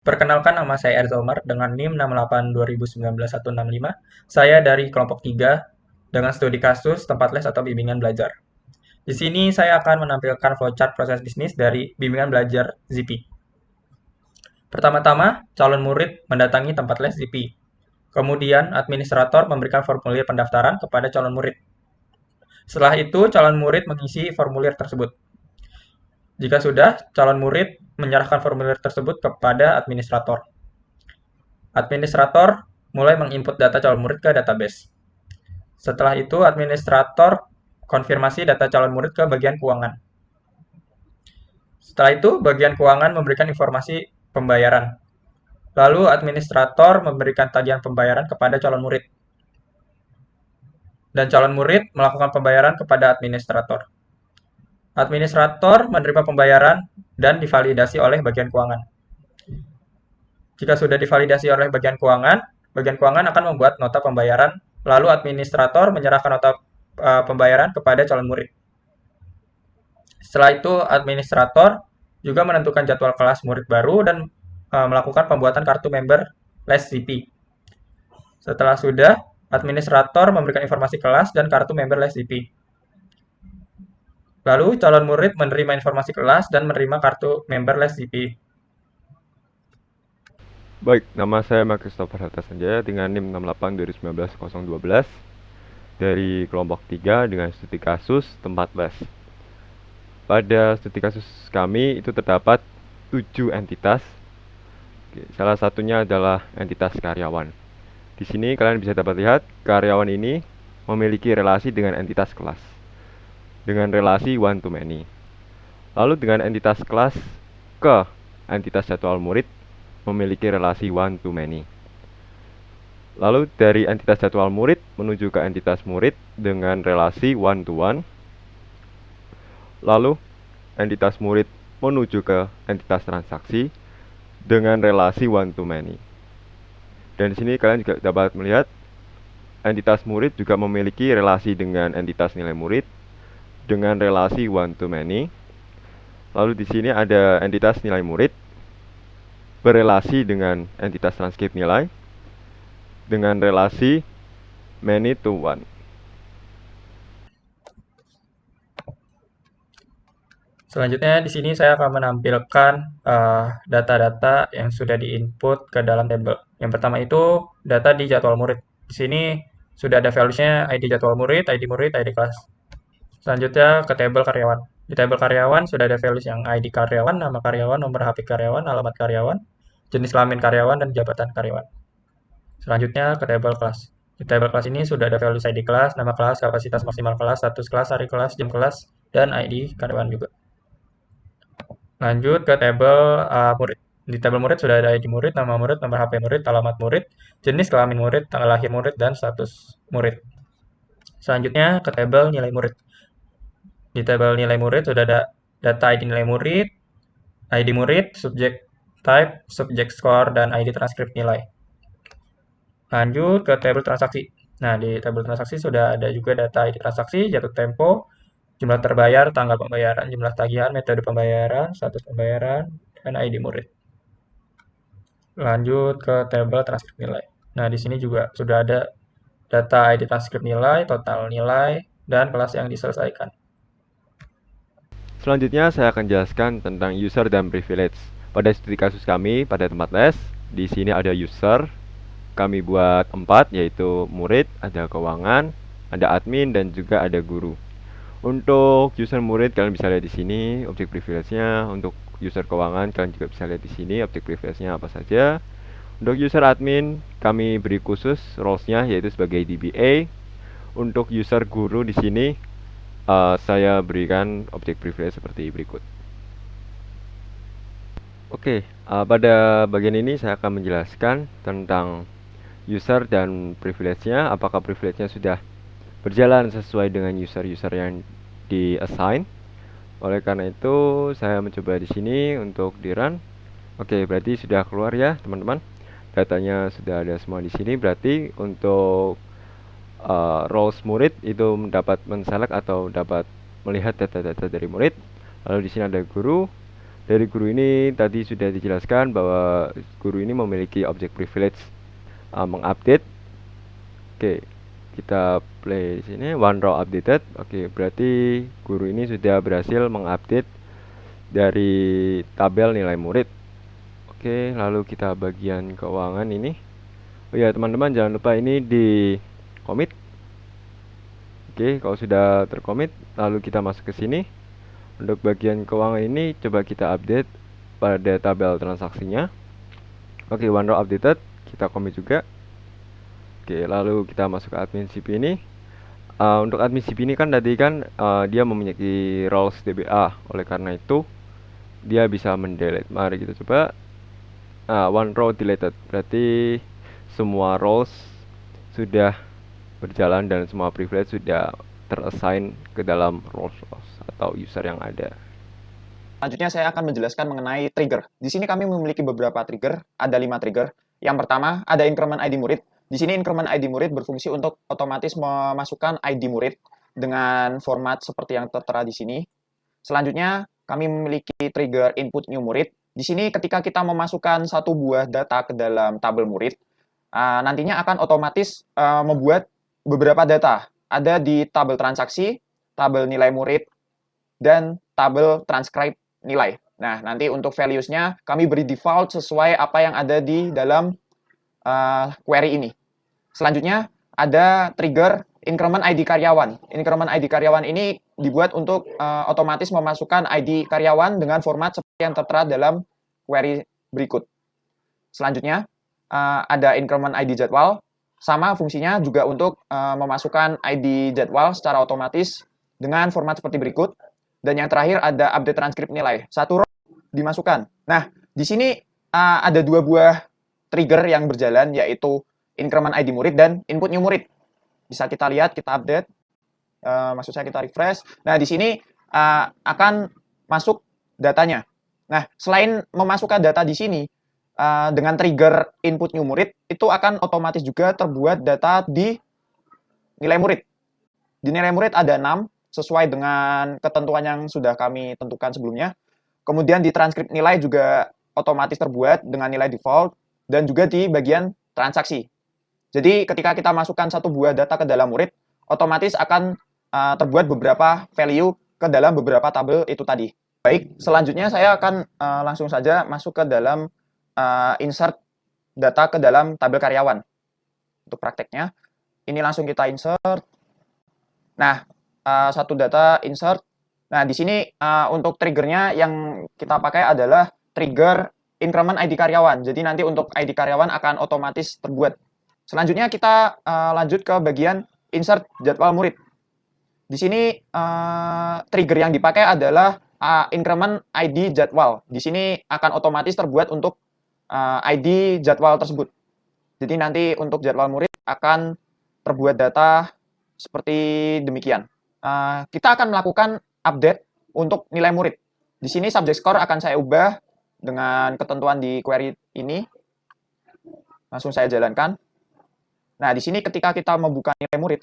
Perkenalkan, nama saya Erza Umar dengan NIM 6820191165. Saya dari kelompok 3 dengan studi kasus, tempat les atau bimbingan belajar. Di sini saya akan menampilkan flowchart proses bisnis dari bimbingan belajar ZIPI. Pertama-tama, calon murid mendatangi tempat les ZIPI. Kemudian, administrator memberikan formulir pendaftaran kepada calon murid. Setelah itu, calon murid mengisi formulir tersebut. Jika sudah, calon murid menyerahkan formulir tersebut kepada administrator. Administrator mulai menginput data calon murid ke database. Setelah itu, administrator konfirmasi data calon murid ke bagian keuangan. Setelah itu, bagian keuangan memberikan informasi pembayaran. Lalu, administrator memberikan tagihan pembayaran kepada calon murid. Dan calon murid melakukan pembayaran kepada administrator. Administrator menerima pembayaran dan divalidasi oleh bagian keuangan. Jika sudah divalidasi oleh bagian keuangan akan membuat nota pembayaran, lalu administrator menyerahkan nota pembayaran kepada calon murid. Setelah itu, administrator juga menentukan jadwal kelas murid baru dan melakukan pembuatan kartu member les ZIPI. Setelah sudah, administrator memberikan informasi kelas dan kartu member les ZIPI. Lalu, calon murid menerima informasi kelas dan menerima kartu member les ZIPI. Baik, nama saya Mark Christopher Hatta Sanjaya dengan NIM 682019-012 dari kelompok 3 dengan studi kasus tempat les. Pada studi kasus kami itu terdapat 7 entitas. Salah satunya adalah entitas karyawan. Di sini kalian bisa dapat lihat karyawan ini memiliki relasi dengan entitas kelas dengan relasi one to many. Lalu dengan entitas kelas ke entitas jadwal murid memiliki relasi one to many. Lalu dari entitas jadwal murid menuju ke entitas murid dengan relasi one to one. Lalu entitas murid menuju ke entitas transaksi dengan relasi one to many. Dan di sini kalian juga dapat melihat entitas murid juga memiliki relasi dengan entitas nilai murid dengan relasi one to many. Lalu di sini ada entitas nilai murid berelasi dengan entitas transkrip nilai dengan relasi many to one. Selanjutnya di sini saya akan menampilkan data-data yang sudah diinput ke dalam tabel. Yang pertama itu data di jadwal murid. Di sini sudah ada values-nya ID jadwal murid, ID kelas. Selanjutnya ke tabel karyawan. Di tabel karyawan sudah ada values yang ID karyawan, nama karyawan, nomor HP karyawan, alamat karyawan, jenis kelamin karyawan, dan jabatan karyawan. Selanjutnya ke tabel kelas. Di tabel kelas ini sudah ada values ID kelas, nama kelas, kapasitas maksimal kelas, status kelas, hari kelas, jam kelas, dan ID karyawan juga. Lanjut ke tabel murid. Di tabel murid sudah ada ID murid, nama murid, nomor HP murid, alamat murid, jenis kelamin murid, tanggal lahir murid, dan status murid. Selanjutnya ke tabel nilai murid. Di tabel nilai murid sudah ada data ID nilai murid, ID murid, subject type, subject score, dan ID transkrip nilai. Lanjut ke tabel transaksi. Nah, di tabel transaksi sudah ada juga data ID transaksi, jatuh tempo, jumlah terbayar, tanggal pembayaran, jumlah tagihan, metode pembayaran, status pembayaran, dan ID murid. Lanjut ke tabel transkrip nilai. Nah, di sini juga sudah ada data ID transkrip nilai, total nilai, dan kelas yang diselesaikan. Selanjutnya saya akan jelaskan tentang user dan privilege. Pada studi kasus kami pada tempat les, di sini ada user. Kami buat 4, yaitu murid, ada keuangan, ada admin, dan juga ada guru. Untuk user murid kalian bisa lihat di sini objek privilege-nya. Untuk user keuangan kalian juga bisa lihat di sini objek privilege-nya apa saja. Untuk user admin kami beri khusus roles-nya yaitu sebagai DBA. Untuk user guru di sini saya berikan objek privilege seperti berikut. Oke, pada bagian ini saya akan menjelaskan tentang user dan privilege-nya. Apakah privilege-nya sudah berjalan sesuai dengan user-user yang di-assign. Oleh karena itu, saya mencoba di sini untuk di-run. Oke, berarti sudah keluar ya, teman-teman. Datanya sudah ada semua di sini. Berarti untuk roles murid itu dapat men-select atau dapat melihat data-data dari murid. Lalu di sini ada guru Dari guru ini tadi sudah dijelaskan bahwa guru ini memiliki objek privilege mengupdate. Oke, kita play di sini one row updated. Oke, berarti guru ini sudah berhasil mengupdate dari tabel nilai murid. Oke, lalu kita bagian keuangan ini. Oh ya, teman-teman jangan lupa ini di commit. Oke, kalau sudah tercommit, lalu kita masuk ke sini. Untuk bagian keuangan ini coba kita update pada tabel transaksinya. Oke, one row updated, kita commit juga. Oke, lalu kita masuk ke admin CP ini. Untuk admin CP ini kan tadi kan dia memiliki roles DBA, oleh karena itu dia bisa mendelete. Mari kita coba one row deleted, berarti semua roles sudah berjalan dan semua privilege sudah terassign ke dalam roles atau user yang ada. Selanjutnya saya akan menjelaskan mengenai trigger. Di sini kami memiliki beberapa trigger, ada 5 trigger. Yang pertama, ada increment ID murid. Di sini increment ID murid berfungsi untuk otomatis memasukkan ID murid dengan format seperti yang tertera di sini. Selanjutnya, kami memiliki trigger input new murid. Di sini ketika kita memasukkan satu buah data ke dalam tabel murid, nantinya akan otomatis membuat beberapa data. Ada di tabel transaksi, tabel nilai murid, dan tabel transcribe nilai. Nah, nanti untuk values-nya kami beri default sesuai apa yang ada di dalam query ini. Selanjutnya ada trigger increment ID karyawan. Increment ID karyawan ini dibuat untuk otomatis memasukkan ID karyawan dengan format seperti yang tertera dalam query berikut. Selanjutnya ada increment ID jadwal. Sama fungsinya juga untuk memasukkan ID jadwal secara otomatis dengan format seperti berikut. Dan yang terakhir ada update transkrip nilai. Satu row dimasukkan. Nah, di sini ada 2 buah trigger yang berjalan, yaitu increment ID murid dan input new murid. Bisa kita lihat, kita update. Maksud saya kita refresh. Nah, di sini akan masuk datanya. Nah, selain memasukkan data di sini, dengan trigger input new murid, itu akan otomatis juga terbuat data di nilai murid. Di nilai murid ada 6, sesuai dengan ketentuan yang sudah kami tentukan sebelumnya. Kemudian di transkrip nilai juga otomatis terbuat dengan nilai default, dan juga di bagian transaksi. Jadi ketika kita masukkan satu buah data ke dalam murid, otomatis akan terbuat beberapa value ke dalam beberapa tabel itu tadi. Baik, selanjutnya saya akan langsung saja masuk ke dalam insert data ke dalam tabel karyawan. Untuk prakteknya, ini langsung kita insert. Nah, satu data insert. Nah, di sini untuk triggernya yang kita pakai adalah trigger increment ID karyawan. Jadi nanti untuk ID karyawan akan otomatis terbuat. Selanjutnya kita lanjut ke bagian insert jadwal murid. Di sini trigger yang dipakai adalah increment ID jadwal. Di sini akan otomatis terbuat untuk ID jadwal tersebut. Jadi nanti untuk jadwal murid akan terbuat data seperti demikian. Kita akan melakukan update untuk nilai murid. Di sini subject score akan saya ubah dengan ketentuan di query ini. Langsung saya jalankan. Nah, di sini ketika kita membuka nilai murid,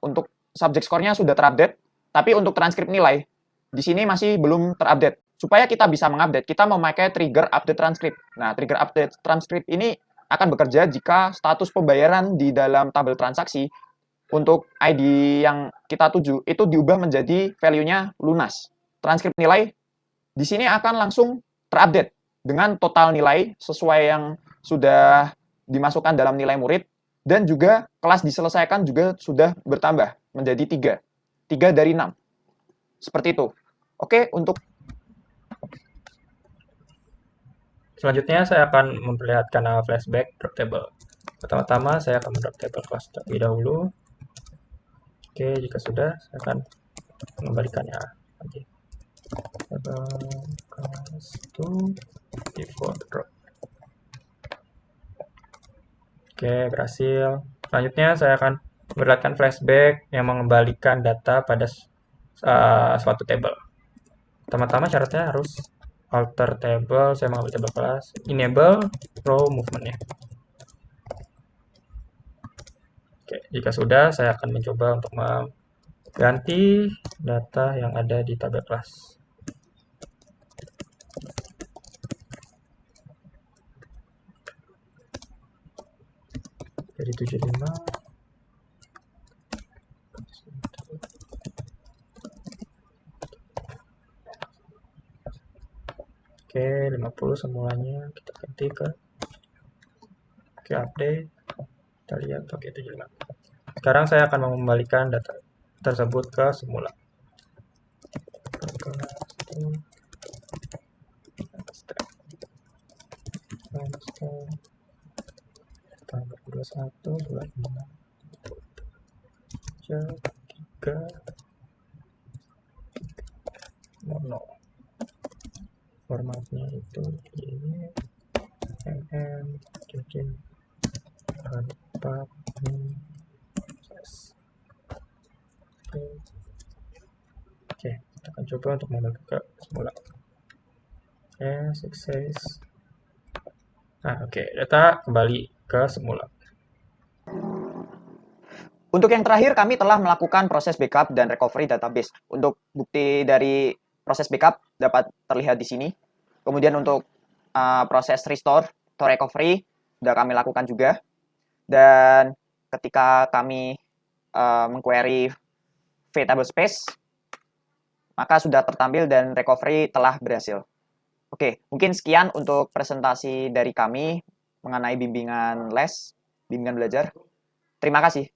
untuk subject score-nya sudah terupdate, tapi untuk transkrip nilai, di sini masih belum terupdate. Supaya kita bisa mengupdate, kita memakai trigger update transcript. Nah, trigger update transcript ini akan bekerja jika status pembayaran di dalam tabel transaksi untuk ID yang kita tuju itu diubah menjadi value-nya lunas. Transkrip nilai di sini akan langsung terupdate dengan total nilai sesuai yang sudah dimasukkan dalam nilai murid, dan juga kelas diselesaikan juga sudah bertambah menjadi 3. 3 dari 6. Seperti itu. Oke, untuk Selanjutnya saya akan memperlihatkan flashback drop table. Pertama-tama saya akan mendrop table kelas terlebih dahulu. Oke, jika sudah, saya akan mengembalikannya lagi. Table class to default drop. Oke, berhasil. Selanjutnya saya akan memperlihatkan flashback yang mengembalikan data pada suatu table. Pertama-tama syaratnya harus alter table, saya mengambil table kelas, enable row movement-nya. Oke, jika sudah, saya akan mencoba untuk mengganti data yang ada di tabel kelas. Jadi 75. Oke, 50 semulanya kita ganti ke update. Kita lihat oke 75. Sekarang saya akan mengembalikan data tersebut ke semula. Tanggal 21 bulan 6 3 mono. Formatnya itu ini JJ 4 Oke, kita akan coba untuk membagi ke semula. Oke, sukses. Oke, data kembali ke semula. Untuk yang terakhir, kami telah melakukan proses backup dan recovery database. Untuk bukti dari proses backup dapat terlihat di sini. Kemudian untuk proses restore atau recovery sudah kami lakukan juga. Dan ketika kami mengquery vTablespace, maka sudah tertampil dan recovery telah berhasil. Oke, mungkin sekian untuk presentasi dari kami mengenai bimbingan les, bimbingan belajar. Terima kasih.